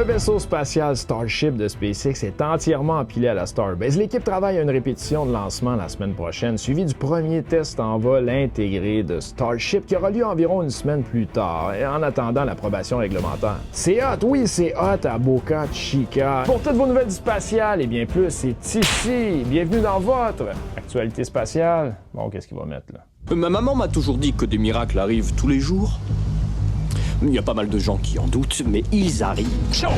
Le vaisseau spatial Starship de SpaceX est entièrement empilé à la Starbase. L'équipe travaille à une répétition de lancement la semaine prochaine, suivie du premier test en vol intégré de Starship qui aura lieu environ une semaine plus tard, et en attendant l'approbation réglementaire. C'est hot, oui, c'est hot à Boca Chica. Pour toutes vos nouvelles du spatial et bien plus, c'est ici. Bienvenue dans votre actualité spatiale. Bon, qu'est-ce qu'il va mettre là? Ma maman m'a toujours dit que des miracles arrivent tous les jours. Il y a pas mal de gens qui en doutent, mais ils arrivent. Ciao!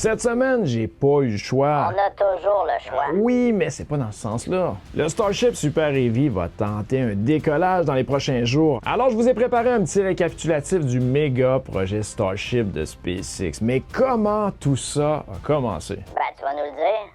Cette semaine, j'ai pas eu le choix. On a toujours le choix. Oui, mais c'est pas dans ce sens-là. Le Starship Super Heavy va tenter un décollage dans les prochains jours. Alors, je vous ai préparé un petit récapitulatif du méga projet Starship de SpaceX. Mais comment tout ça a commencé? Ben, tu vas nous le dire.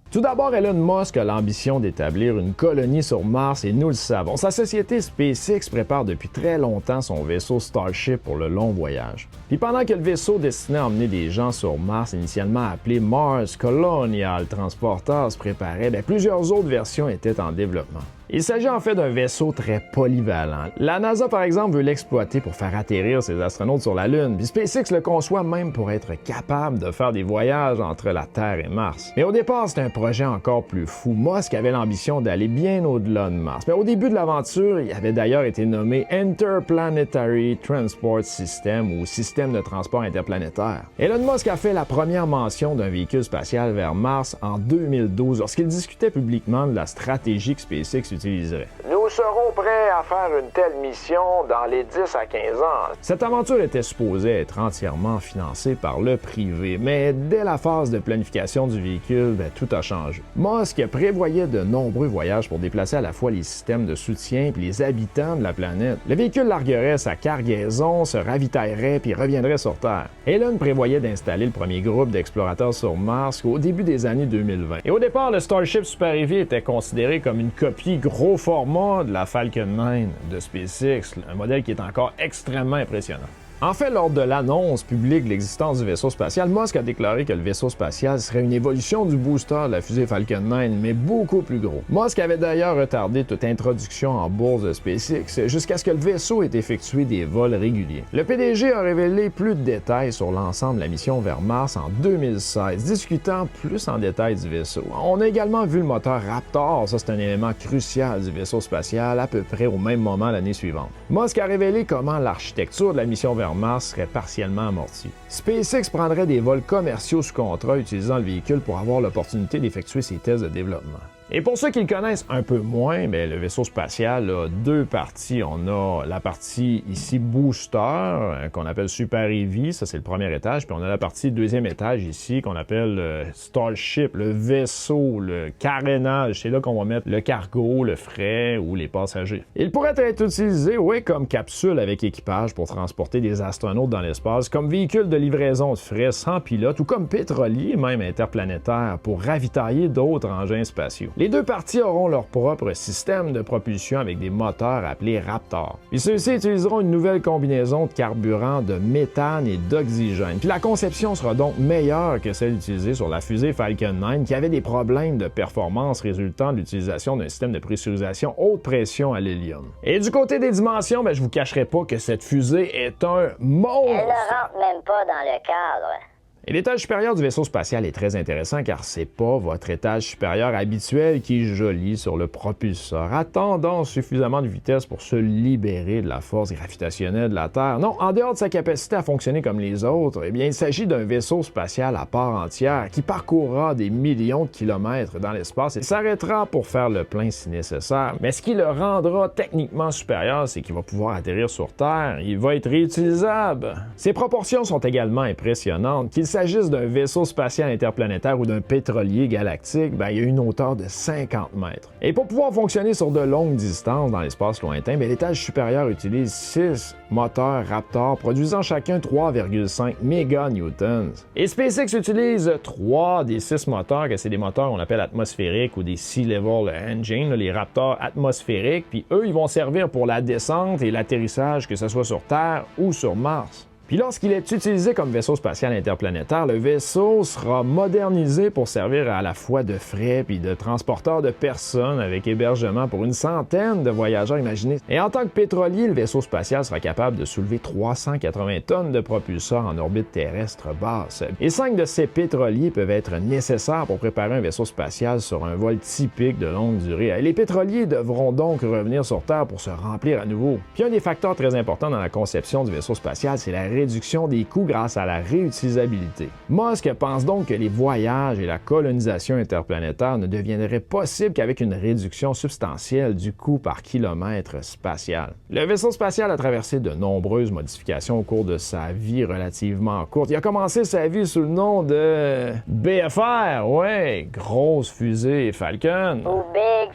Tout d'abord, Elon Musk a l'ambition d'établir une colonie sur Mars et nous le savons. Sa société SpaceX prépare depuis très longtemps son vaisseau Starship pour le long voyage. Puis pendant que le vaisseau destiné à emmener des gens sur Mars, initialement appelé Mars Colonial Transporter, se préparait, plusieurs autres versions étaient en développement. Il s'agit en fait d'un vaisseau très polyvalent. La NASA, par exemple, veut l'exploiter pour faire atterrir ses astronautes sur la Lune, puis SpaceX le conçoit même pour être capable de faire des voyages entre la Terre et Mars. Mais au départ, c'était un projet encore plus fou. Musk avait l'ambition d'aller bien au-delà de Mars. Mais au début de l'aventure, il avait d'ailleurs été nommé Interplanetary Transport System ou Système de transport interplanétaire. Elon Musk a fait la première mention d'un véhicule spatial vers Mars en 2012 lorsqu'il discutait publiquement de la stratégie que SpaceX utiliserait. Nous serons prêts à faire une telle mission dans les 10 à 15 ans. Cette aventure était supposée être entièrement financée par le privé, mais dès la phase de planification du véhicule, tout a changé. Musk prévoyait de nombreux voyages pour déplacer à la fois les systèmes de soutien et les habitants de la planète. Le véhicule larguerait sa cargaison, se ravitaillerait puis reviendrait sur Terre. Elon prévoyait d'installer le premier groupe d'explorateurs sur Mars au début des années 2020. Et au départ, le Starship Super Heavy était considéré comme une copie gros format de la Falcon 9 de SpaceX, un modèle qui est encore extrêmement impressionnant. En fait, lors de l'annonce publique de l'existence du vaisseau spatial, Musk a déclaré que le vaisseau spatial serait une évolution du booster de la fusée Falcon 9, mais beaucoup plus gros. Musk avait d'ailleurs retardé toute introduction en bourse de SpaceX jusqu'à ce que le vaisseau ait effectué des vols réguliers. Le PDG a révélé plus de détails sur l'ensemble de la mission vers Mars en 2016, discutant plus en détail du vaisseau. On a également vu le moteur Raptor, ça c'est un élément crucial du vaisseau spatial, à peu près au même moment l'année suivante. Musk a révélé comment l'architecture de la mission vers Mars serait partiellement amortie. SpaceX prendrait des vols commerciaux sous contrat utilisant le véhicule pour avoir l'opportunité d'effectuer ses tests de développement. Et pour ceux qui le connaissent un peu moins, le vaisseau spatial a deux parties. On a la partie ici booster, qu'on appelle Super Heavy, ça c'est le premier étage, puis on a la partie deuxième étage ici qu'on appelle Starship, le vaisseau, le carénage. C'est là qu'on va mettre le cargo, le fret ou les passagers. Il pourrait être utilisé, oui, comme capsule avec équipage pour transporter des astronautes dans l'espace, comme véhicule de livraison de fret sans pilote ou comme pétrolier, même interplanétaire, pour ravitailler d'autres engins spatiaux. Les deux parties auront leur propre système de propulsion avec des moteurs appelés Raptor. Puis ceux-ci utiliseront une nouvelle combinaison de carburant de méthane et d'oxygène. Puis la conception sera donc meilleure que celle utilisée sur la fusée Falcon 9 qui avait des problèmes de performance résultant de l'utilisation d'un système de pressurisation haute pression à l'hélium. Et du côté des dimensions, je vous cacherai pas que cette fusée est un monstre! Elle ne rentre même pas dans le cadre. Et l'étage supérieur du vaisseau spatial est très intéressant car c'est pas votre étage supérieur habituel qui est joli sur le propulseur, à tendance suffisamment de vitesse pour se libérer de la force gravitationnelle de la Terre. Non, en dehors de sa capacité à fonctionner comme les autres, il s'agit d'un vaisseau spatial à part entière qui parcourra des millions de kilomètres dans l'espace et s'arrêtera pour faire le plein si nécessaire. Mais ce qui le rendra techniquement supérieur, c'est qu'il va pouvoir atterrir sur Terre, il va être réutilisable. Ses proportions sont également impressionnantes, qu'il s'agisse d'un vaisseau spatial interplanétaire ou d'un pétrolier galactique, il y a une hauteur de 50 mètres. Et pour pouvoir fonctionner sur de longues distances dans l'espace lointain, l'étage supérieur utilise 6 moteurs Raptor produisant chacun 3,5 méganewtons. Et SpaceX utilise 3 des 6 moteurs, que c'est des moteurs qu'on appelle atmosphériques ou des Sea Level Engine, les Raptors atmosphériques, puis eux, ils vont servir pour la descente et l'atterrissage, que ce soit sur Terre ou sur Mars. Puis lorsqu'il est utilisé comme vaisseau spatial interplanétaire, le vaisseau sera modernisé pour servir à la fois de fret puis de transporteur de personnes avec hébergement pour une centaine de voyageurs imaginés. Et en tant que pétrolier, le vaisseau spatial sera capable de soulever 380 tonnes de propulseurs en orbite terrestre basse. Et 5 de ces pétroliers peuvent être nécessaires pour préparer un vaisseau spatial sur un vol typique de longue durée. Les pétroliers devront donc revenir sur Terre pour se remplir à nouveau. Puis un des facteurs très importants dans la conception du vaisseau spatial, c'est la réduction des coûts grâce à la réutilisabilité. Musk pense donc que les voyages et la colonisation interplanétaire ne deviendraient possibles qu'avec une réduction substantielle du coût par kilomètre spatial. Le vaisseau spatial a traversé de nombreuses modifications au cours de sa vie relativement courte. Il a commencé sa vie sous le nom de BFR, ouais, grosse fusée Falcon. Ou Big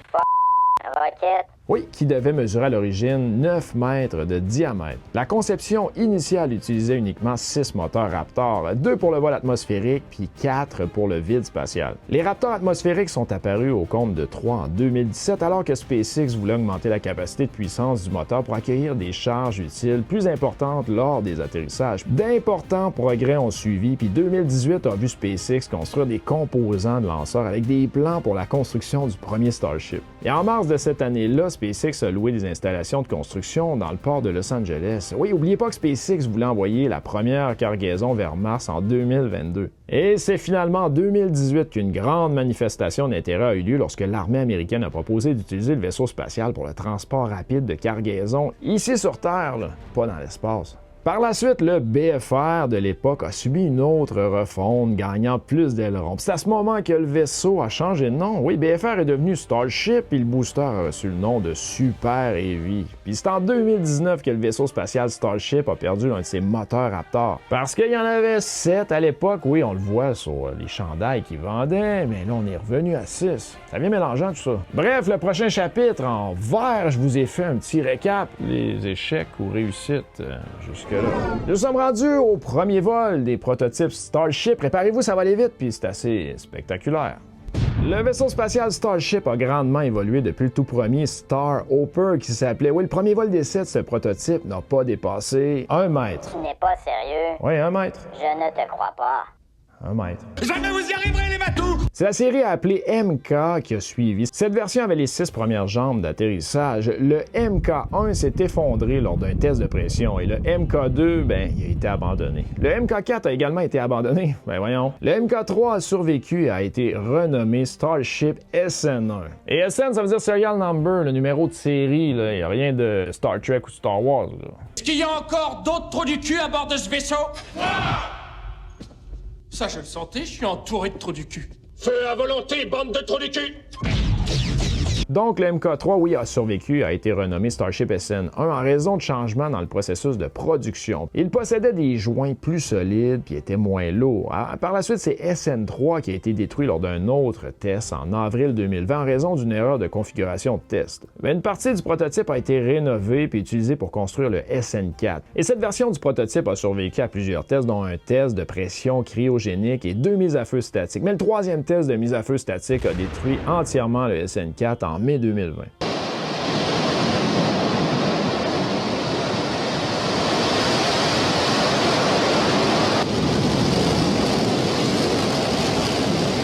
Rocket. Oui, qui devait mesurer à l'origine 9 mètres de diamètre. La conception initiale utilisait uniquement 6 moteurs Raptor, 2 pour le vol atmosphérique puis 4 pour le vide spatial. Les Raptors atmosphériques sont apparus au compte de 3 en 2017 alors que SpaceX voulait augmenter la capacité de puissance du moteur pour accueillir des charges utiles plus importantes lors des atterrissages. D'importants progrès ont suivi puis 2018 a vu SpaceX construire des composants de lanceurs avec des plans pour la construction du premier Starship. Et en mars de cette année-là, SpaceX a loué des installations de construction dans le port de Los Angeles. Oui, n'oubliez pas que SpaceX voulait envoyer la première cargaison vers Mars en 2022. Et c'est finalement en 2018 qu'une grande manifestation d'intérêt a eu lieu lorsque l'armée américaine a proposé d'utiliser le vaisseau spatial pour le transport rapide de cargaison ici sur Terre, là, pas dans l'espace. Par la suite, le BFR de l'époque a subi une autre refonte, gagnant plus d'ailerons. C'est à ce moment que le vaisseau a changé de nom. Oui, BFR est devenu Starship, puis le booster a reçu le nom de Super Heavy. Puis c'est en 2019 que le vaisseau spatial Starship a perdu l'un de ses moteurs Raptor. Parce qu'il y en avait 7 à l'époque, oui, on le voit sur les chandails qu'ils vendaient, mais là, on est revenu à 6. Ça vient mélangeant tout ça. Bref, le prochain chapitre, en vert, je vous ai fait un petit récap. Les échecs ou réussites jusque nous sommes rendus au premier vol des prototypes Starship. Préparez-vous, ça va aller vite, puis c'est assez spectaculaire. Le vaisseau spatial Starship a grandement évolué depuis le tout premier Star Hopper qui s'appelait. Oui, le premier vol d'essai de ce prototype n'a pas dépassé 1 mètre. Tu n'es pas sérieux. Oui, 1 mètre. Je ne te crois pas. 1 mètre. Jamais vous y arriverez, les matous! C'est la série appelée MK qui a suivi. Cette version avait les 6 premières jambes d'atterrissage. Le MK1 s'est effondré lors d'un test de pression et le MK2, il a été abandonné. Le MK4 a également été abandonné. Voyons. Le MK3 a survécu et a été renommé Starship SN1. Et SN, ça veut dire Serial Number, le numéro de série. Il n'y a rien de Star Trek ou Star Wars. Est-ce qu'il y a encore d'autres trous du cul à bord de ce vaisseau? Ça, je le sentais, je suis entouré de trous du cul. Feu à volonté, bande de trous du cul! Donc, le MK3, oui, a survécu, a été renommé Starship SN1 en raison de changements dans le processus de production. Il possédait des joints plus solides puis était moins lourd. Par la suite, c'est SN3 qui a été détruit lors d'un autre test en avril 2020 en raison d'une erreur de configuration de test. Mais une partie du prototype a été rénovée puis utilisée pour construire le SN4. Et cette version du prototype a survécu à plusieurs tests, dont un test de pression cryogénique et 2 mises à feu statiques. Mais le troisième test de mise à feu statique a détruit entièrement le SN4 en mai 2020.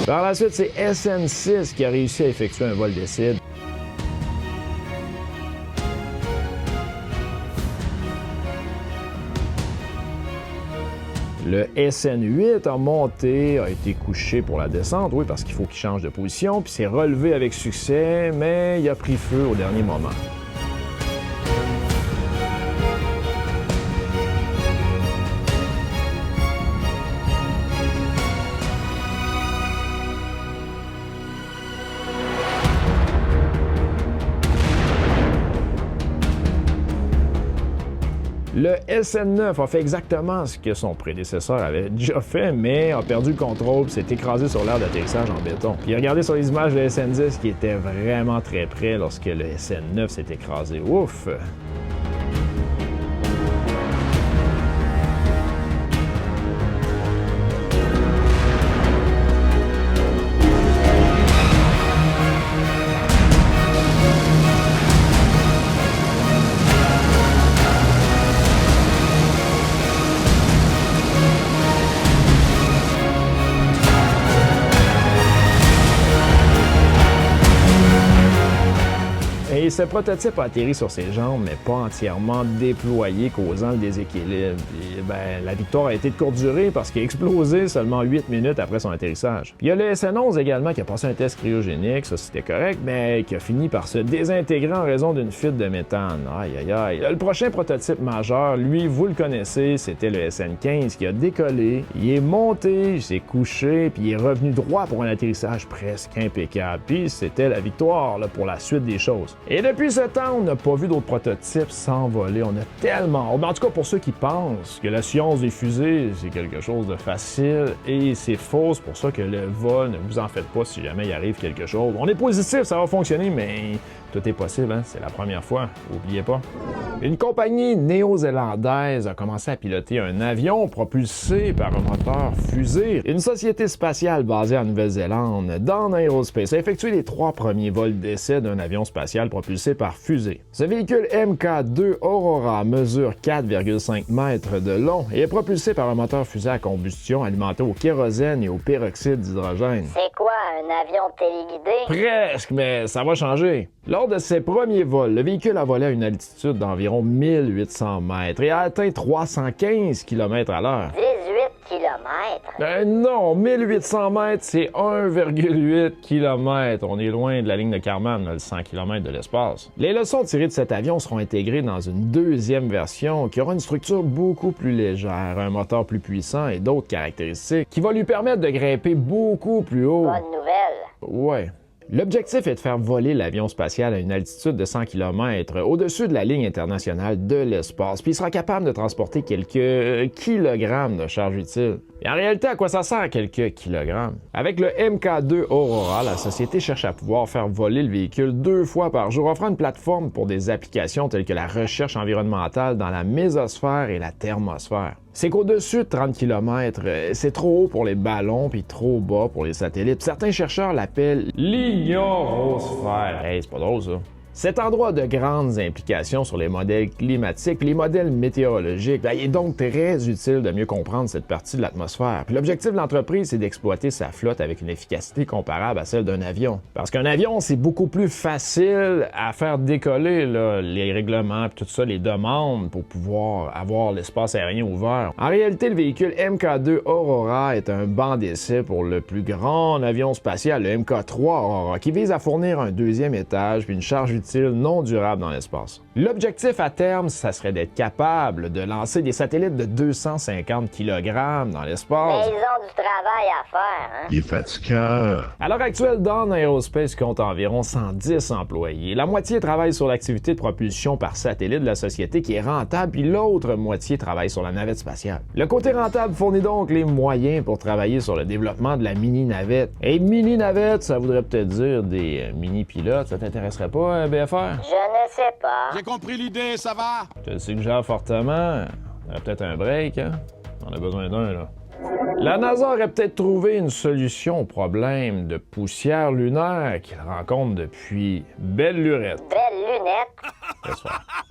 Par la suite, c'est SN6 qui a réussi à effectuer un vol d'essai. Le SN8 a monté, a été couché pour la descente, oui, parce qu'il faut qu'il change de position, puis s'est relevé avec succès, mais il a pris feu au dernier moment. Le SN9 a fait exactement ce que son prédécesseur avait déjà fait, mais a perdu le contrôle et s'est écrasé sur l'aire d'atterrissage en béton. Puis regardez sur les images le SN10 qui était vraiment très près lorsque le SN9 s'est écrasé. Ouf! ce prototype a atterri sur ses jambes, mais pas entièrement déployé, causant le déséquilibre. Et, la victoire a été de courte durée parce qu'il a explosé seulement 8 minutes après son atterrissage. Puis il y a le SN11 également qui a passé un test cryogénique, ça c'était correct, mais qui a fini par se désintégrer en raison d'une fuite de méthane. Aïe aïe aïe. Le prochain prototype majeur, lui, vous le connaissez, c'était le SN15 qui a décollé, il est monté, il s'est couché, puis il est revenu droit pour un atterrissage presque impeccable. Puis c'était la victoire là, pour la suite des choses. Et depuis ce temps, on n'a pas vu d'autres prototypes s'envoler. On a tellement... En tout cas, pour ceux qui pensent que la science des fusées, c'est quelque chose de facile, et c'est faux, c'est pour ça que le vol, ne vous en faites pas si jamais il arrive quelque chose. On est positif, ça va fonctionner, mais tout est possible, hein? C'est la première fois, n'oubliez pas. Une compagnie néo-zélandaise a commencé à piloter un avion propulsé par un moteur fusée. Une société spatiale basée en Nouvelle-Zélande, Dawn Aerospace, a effectué les 3 premiers vols d'essai d'un avion spatial propulsé par fusée. Ce véhicule MK2 Aurora mesure 4,5 mètres de long et est propulsé par un moteur fusée à combustion alimenté au kérosène et au peroxyde d'hydrogène. C'est quoi, un avion téléguidé? Presque, mais ça va changer. Lors de ses premiers vols, le véhicule a volé à une altitude d'environ 1800 mètres et a atteint 315 km à l'heure. 18 km? Non, 1800 mètres, c'est 1,8 km. On est loin de la ligne de Kármán, le 100 km de l'espace. Les leçons tirées de cet avion seront intégrées dans une deuxième version qui aura une structure beaucoup plus légère, un moteur plus puissant et d'autres caractéristiques qui va lui permettre de grimper beaucoup plus haut. Bonne nouvelle. Ouais. L'objectif est de faire voler l'avion spatial à une altitude de 100 km au-dessus de la ligne internationale de l'espace, puis il sera capable de transporter quelques kilogrammes de charge utile. Et en réalité, à quoi ça sert quelques kilogrammes? Avec le MK2 Aurora, la société cherche à pouvoir faire voler le véhicule 2 fois par jour, offrant une plateforme pour des applications telles que la recherche environnementale dans la mésosphère et la thermosphère. C'est qu'au-dessus de 30 km, c'est trop haut pour les ballons puis trop bas pour les satellites. Certains chercheurs l'appellent l'ignorosphère. Hey, c'est pas drôle ça. Cet endroit a de grandes implications sur les modèles climatiques et les modèles météorologiques. Il est donc très utile de mieux comprendre cette partie de l'atmosphère. Puis l'objectif de l'entreprise, c'est d'exploiter sa flotte avec une efficacité comparable à celle d'un avion. Parce qu'un avion, c'est beaucoup plus facile à faire décoller là, les règlements et tout ça, les demandes pour pouvoir avoir l'espace aérien ouvert. En réalité, le véhicule MK2 Aurora est un banc d'essai pour le plus grand avion spatial, le MK3 Aurora, qui vise à fournir un deuxième étage puis une charge utile non durable dans l'espace. L'objectif à terme, ça serait d'être capable de lancer des satellites de 250 kg dans l'espace. Mais ils ont du travail à faire, hein? Il est fatigant. À l'heure actuelle, Dawn Aerospace compte environ 110 employés. La moitié travaille sur l'activité de propulsion par satellite de la société qui est rentable, puis l'autre moitié travaille sur la navette spatiale. Le côté rentable fournit donc les moyens pour travailler sur le développement de la mini-navette. Et mini-navette, ça voudrait peut-être dire des mini-pilotes. Ça t'intéresserait pas, BFR? Je ne sais pas. J'ai compris l'idée, ça va? Je te le suggère fortement. On aurait peut-être un break, hein? On a besoin d'un, là. La NASA aurait peut-être trouvé une solution au problème de poussière lunaire qu'il rencontre depuis belle lurette. Belle lunette.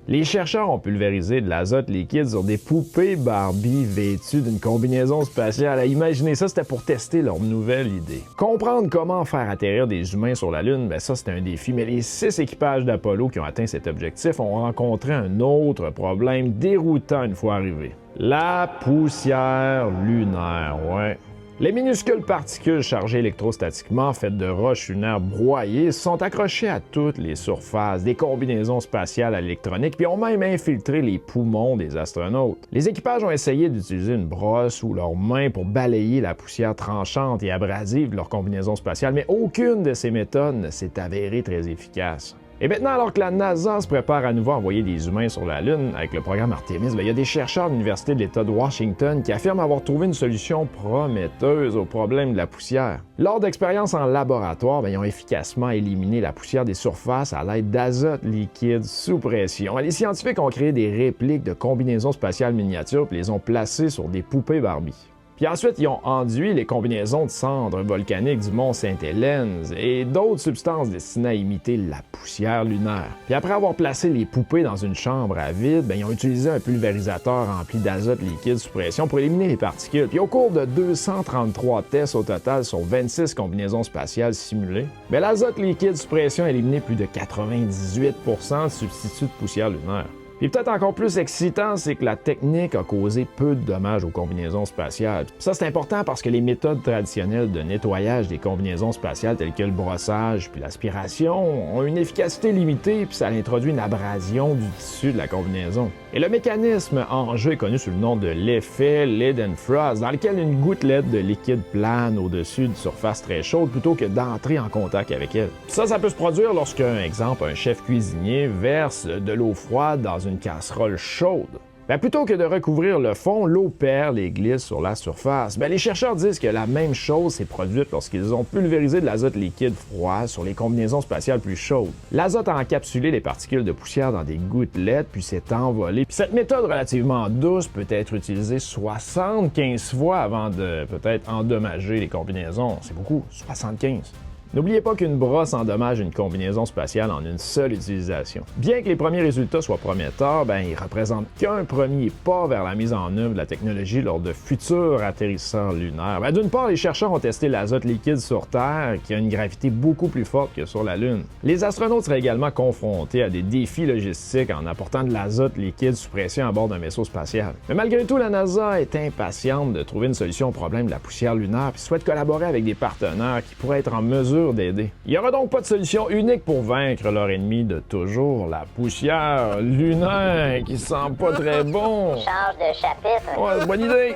Les chercheurs ont pulvérisé de l'azote liquide sur des poupées Barbie vêtues d'une combinaison spatiale. Imaginez ça, c'était pour tester leur nouvelle idée. Comprendre comment faire atterrir des humains sur la Lune, ça c'était un défi, mais les 6 équipages d'Apollo qui ont atteint cet objectif ont rencontré un autre problème déroutant une fois arrivés. La poussière lunaire, ouais. Les minuscules particules chargées électrostatiquement faites de roches lunaires broyées sont accrochées à toutes les surfaces des combinaisons spatiales à l'électronique puis ont même infiltré les poumons des astronautes. Les équipages ont essayé d'utiliser une brosse ou leurs mains pour balayer la poussière tranchante et abrasive de leur combinaison spatiale, mais aucune de ces méthodes ne s'est avérée très efficace. Et maintenant, alors que la NASA se prépare à nouveau à envoyer des humains sur la Lune avec le programme Artemis, il y a des chercheurs de l'Université de l'État de Washington qui affirment avoir trouvé une solution prometteuse au problème de la poussière. Lors d'expériences en laboratoire, ils ont efficacement éliminé la poussière des surfaces à l'aide d'azote liquide sous pression. Les scientifiques ont créé des répliques de combinaisons spatiales miniatures et les ont placées sur des poupées Barbie. Puis ensuite, ils ont enduit les combinaisons de cendres volcaniques du mont Sainte-Hélène et d'autres substances destinées à imiter la poussière lunaire. Puis après avoir placé les poupées dans une chambre à vide, ils ont utilisé un pulvérisateur rempli d'azote liquide sous pression pour éliminer les particules. Puis au cours de 233 tests au total sur 26 combinaisons spatiales simulées, l'azote liquide sous pression a éliminé plus de 98% de substituts de poussière lunaire. Puis peut-être encore plus excitant, c'est que la technique a causé peu de dommages aux combinaisons spatiales. Ça, c'est important parce que les méthodes traditionnelles de nettoyage des combinaisons spatiales, telles que le brossage puis l'aspiration, ont une efficacité limitée, puis ça introduit une abrasion du tissu de la combinaison. Et le mécanisme en jeu est connu sous le nom de l'effet Leidenfrost, dans lequel une gouttelette de liquide plane au-dessus d'une surface très chaude plutôt que d'entrer en contact avec elle. Ça peut se produire lorsqu'un exemple, un chef cuisinier verse de l'eau froide dans une casserole chaude. Plutôt que de recouvrir le fond, l'eau perle et glisse sur la surface. Les chercheurs disent que la même chose s'est produite lorsqu'ils ont pulvérisé de l'azote liquide froid sur les combinaisons spatiales plus chaudes. L'azote a encapsulé les particules de poussière dans des gouttelettes puis s'est envolé. Puis cette méthode relativement douce peut être utilisée 75 fois avant de peut-être endommager les combinaisons. C'est beaucoup, 75. N'oubliez pas qu'une brosse endommage une combinaison spatiale en une seule utilisation. Bien que les premiers résultats soient prometteurs, ils représentent qu'un premier pas vers la mise en œuvre de la technologie lors de futurs atterrisseurs lunaires. D'une part, les chercheurs ont testé l'azote liquide sur Terre, qui a une gravité beaucoup plus forte que sur la Lune. Les astronautes seraient également confrontés à des défis logistiques en apportant de l'azote liquide sous pression à bord d'un vaisseau spatial. Mais malgré tout, la NASA est impatiente de trouver une solution au problème de la poussière lunaire puis souhaite collaborer avec des partenaires qui pourraient être en mesure d'aider. Il n'y aura donc pas de solution unique pour vaincre leur ennemi de toujours, la poussière lunaire qui sent pas très bon. Change de chapitre. Ouais, bonne idée.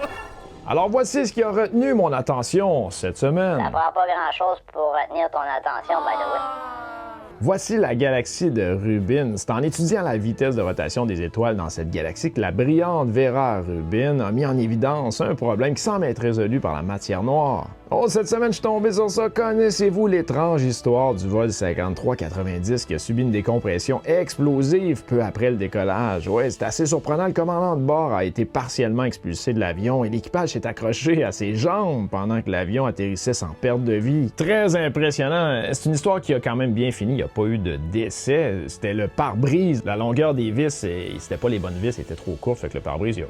Alors voici ce qui a retenu mon attention cette semaine. Ça prend pas grand-chose pour retenir ton attention, by the way. Voici la galaxie de Rubin. C'est en étudiant la vitesse de rotation des étoiles dans cette galaxie que la brillante Vera Rubin a mis en évidence un problème qui semble être résolu par la matière noire. Oh, cette semaine, je suis tombé sur ça. Connaissez-vous l'étrange histoire du vol 5390 qui a subi une décompression explosive peu après le décollage? Ouais, c'est assez surprenant. Le commandant de bord a été partiellement expulsé de l'avion et l'équipage s'est accroché à ses jambes pendant que l'avion atterrissait sans perte de vie. Très impressionnant. C'est une histoire qui a quand même bien fini. Il n'y a pas eu de décès. C'était le pare-brise. La longueur des vis, c'était pas les bonnes vis, c'était trop court. Fait que le pare-brise,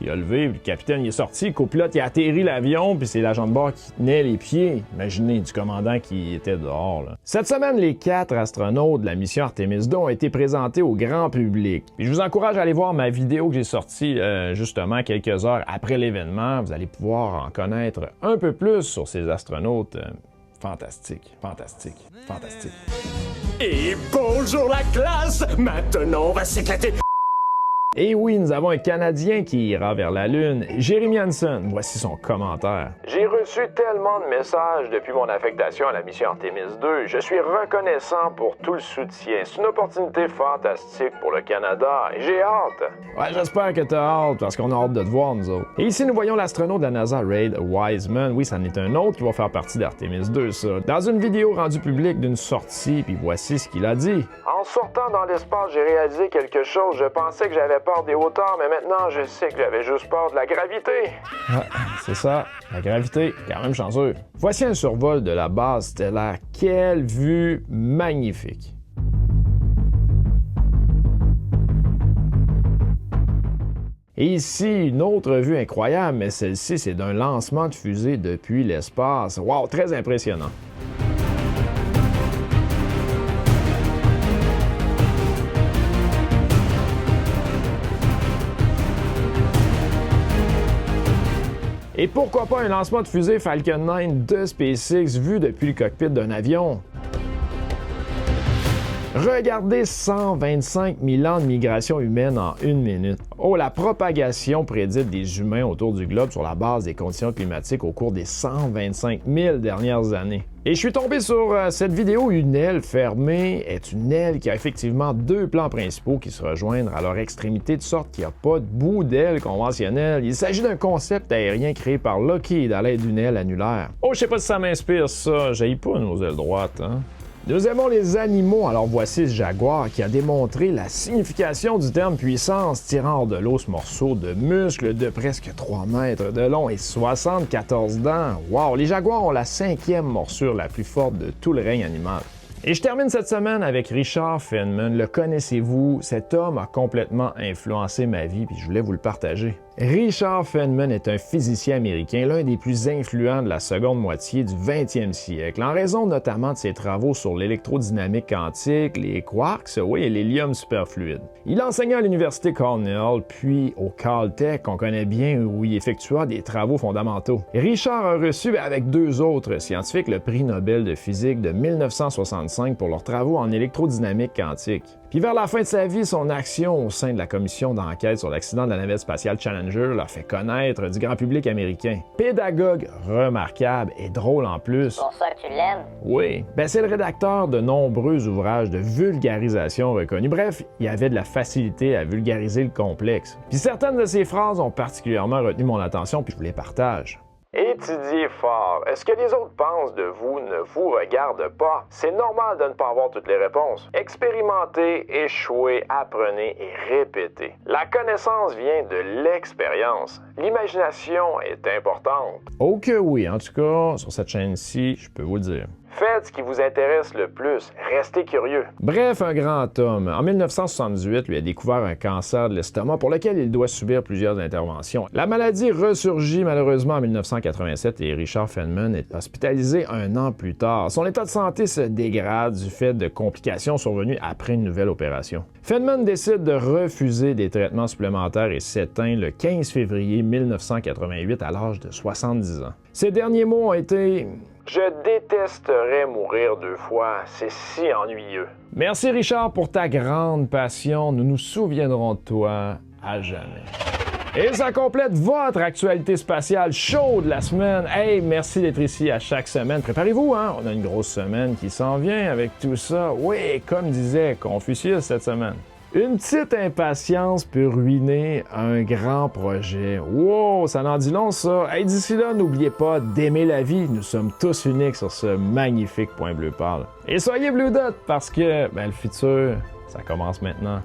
il a levé. Le capitaine il est sorti. Le copilote il a atterri l'avion. Puis c'est l'agent de bord qui tenait les pieds, imaginez, du commandant qui était dehors. Là. Cette semaine, les 4 astronautes de la mission Artemis II ont été présentés au grand public. Puis je vous encourage à aller voir ma vidéo que j'ai sortie justement quelques heures après l'événement. Vous allez pouvoir en connaître un peu plus sur ces astronautes fantastiques. Et bonjour la classe! Maintenant, on va s'éclater! Et oui, nous avons un Canadien qui ira vers la Lune, Jeremy Hansen. Voici son commentaire. J'ai reçu tellement de messages depuis mon affectation à la mission Artemis II. Je suis reconnaissant pour tout le soutien. C'est une opportunité fantastique pour le Canada et j'ai hâte. Ouais, j'espère que t'as hâte parce qu'on a hâte de te voir, nous autres. Et ici, nous voyons l'astronaute de la NASA, Reid Wiseman. Oui, ça en est un autre qui va faire partie d'Artemis II, ça. Dans une vidéo rendue publique d'une sortie, puis voici ce qu'il a dit. En sortant dans l'espace, j'ai réalisé quelque chose. Je pensais que j'avais peur des hauteurs, mais maintenant, je sais que j'avais juste peur de la gravité. Ouais, c'est ça, la gravité. Quand même chanceux. Voici un survol de la base stellaire. Quelle vue magnifique! Et ici, une autre vue incroyable, mais celle-ci, c'est d'un lancement de fusée depuis l'espace. Wow, très impressionnant. Et pourquoi pas un lancement de fusée Falcon 9 de SpaceX vu depuis le cockpit d'un avion? Regardez 125 000 ans de migration humaine en 1 minute. Oh, la propagation prédite des humains autour du globe sur la base des conditions climatiques au cours des 125 000 dernières années. Et je suis tombé sur cette vidéo. Une aile fermée est une aile qui a effectivement 2 plans principaux qui se rejoignent à leur extrémité de sorte qu'il n'y a pas de bout d'aile conventionnelle. Il s'agit d'un concept aérien créé par Lockheed à l'aide d'une aile annulaire. Oh, je sais pas si ça m'inspire ça. J'haïs pas nos ailes droites, hein? Nous aimons les animaux, alors voici ce jaguar qui a démontré la signification du terme puissance, tirant hors de l'eau ce morceau de muscle de presque 3 mètres de long et 74 dents. Wow, les jaguars ont la 5e morsure la plus forte de tout le règne animal. Et je termine cette semaine avec Richard Feynman. Le connaissez-vous? Cet homme a complètement influencé ma vie, puis je voulais vous le partager. Richard Feynman est un physicien américain, l'un des plus influents de la seconde moitié du 20e siècle, en raison notamment de ses travaux sur l'électrodynamique quantique, les quarks, oui, et l'hélium superfluide. Il enseignait à l'université Cornell, puis au Caltech, qu'on connaît bien, où il effectua des travaux fondamentaux. Richard a reçu, avec 2 autres scientifiques, le prix Nobel de physique de 1965 pour leurs travaux en électrodynamique quantique. Puis vers la fin de sa vie, son action au sein de la commission d'enquête sur l'accident de la navette spatiale Challenger l'a fait connaître du grand public américain. Pédagogue remarquable et drôle en plus. C'est pour ça que tu l'aimes? Oui, c'est le rédacteur de nombreux ouvrages de vulgarisation reconnus. Bref, il avait de la facilité à vulgariser le complexe. Puis certaines de ses phrases ont particulièrement retenu mon attention, puis je vous les partage. Étudiez fort. Est-ce que les autres pensent de vous ne vous regardent pas? C'est normal de ne pas avoir toutes les réponses. Expérimentez, échouez, apprenez et répétez. La connaissance vient de l'expérience. L'imagination est importante. Oh que oui, en tout cas, sur cette chaîne-ci, je peux vous le dire. Faites ce qui vous intéresse le plus. Restez curieux. Bref, un grand homme. En 1978, lui a découvert un cancer de l'estomac pour lequel il doit subir plusieurs interventions. La maladie ressurgit malheureusement en 1987 et Richard Feynman est hospitalisé 1 an plus tard. Son état de santé se dégrade du fait de complications survenues après une nouvelle opération. Feynman décide de refuser des traitements supplémentaires et s'éteint le 15 février 1988 à l'âge de 70 ans. Ses derniers mots ont été... Je détesterais mourir 2 fois, c'est si ennuyeux. Merci Richard pour ta grande passion, nous nous souviendrons de toi à jamais. Et ça complète votre actualité spatiale chaude de la semaine. Hey, merci d'être ici à chaque semaine. Préparez-vous, hein? On a une grosse semaine qui s'en vient avec tout ça. Oui, comme disait Confucius cette semaine. Une petite impatience peut ruiner un grand projet. Wow, ça en dit long, ça. Hey, d'ici là, n'oubliez pas d'aimer la vie. Nous sommes tous uniques sur ce magnifique Point Bleu Pâle. Et soyez Blue Dot parce que le futur, ça commence maintenant.